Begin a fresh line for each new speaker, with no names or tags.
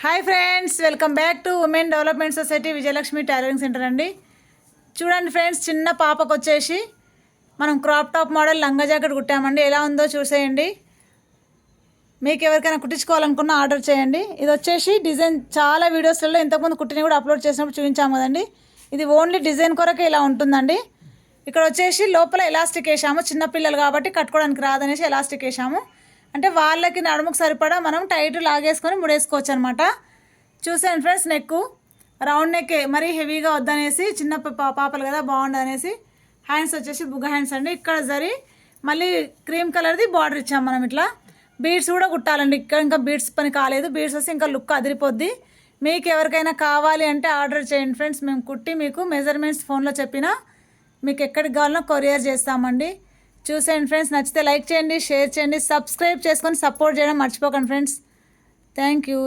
Hi friends, welcome back to women development society Vijayalakshmi tailoring centre అండి. చూడండి friends, చిన్న పాపకు వచ్చేసి మనం క్రాప్ టాప్ మోడల్ లంగా జాకెట్ కుట్టామండి. ఎలా ఉందో చూసేయండి. మీకు ఎవరికైనా కుట్టించుకోవాలనుకున్న ఆర్డర్ చేయండి. ఇది వచ్చేసి డిజైన్ చాలా వీడియోస్లలో ఇంతకుముందు కుట్టిని కూడా అప్లోడ్ చేసినప్పుడు చూపించాము కదండి. ఇది ఓన్లీ డిజైన్ కొరకే ఇలా ఉంటుందండి. ఇక్కడ వచ్చేసి లోపల ఎలాస్టిక్ వేసాము. చిన్నపిల్లలు కాబట్టి కట్టుకోవడానికి రాదనేసి ఎలాస్టిక్ వేసాము. అంటే వాళ్ళకి నడుముకు సరిపడా మనం టైట్ లాగేసుకొని ముడేసుకోవచ్చు అనమాట. చూసాను ఫ్రెండ్స్, నెక్ రౌండ్ నెక్ మరీ హెవీగా వద్దనేసి, చిన్న పాపలు కదా బాగుండదనేసి హ్యాండ్స్ వచ్చేసి బుగ్గ హ్యాండ్స్ అండి. ఇక్కడ జరి మళ్ళీ క్రీమ్ కలర్ది బార్డర్ ఇచ్చాము మనం. ఇట్లా బీడ్స్ కూడా కుట్టాలండి. ఇక్కడ ఇంకా బీడ్స్ పని కాలేదు. బీడ్స్ వస్తే ఇంకా లుక్ అదిరిపోద్ది. మీకు ఎవరికైనా కావాలి అంటే ఆర్డర్ చేయండి ఫ్రెండ్స్. మేము కుట్టి మీకు మెజర్మెంట్స్ ఫోన్లో చెప్పినా మీకు ఎక్కడికి కావాలన్నా కొరియర్ చేస్తామండి. చూసేయండి ఫ్రెండ్స్, నచ్చితే లైక్ చేయండి, షేర్ చేయండి, సబ్స్క్రైబ్ చేసుకొని సపోర్ట్ చేయడం మర్చిపోకండి ఫ్రెండ్స్. Thank you.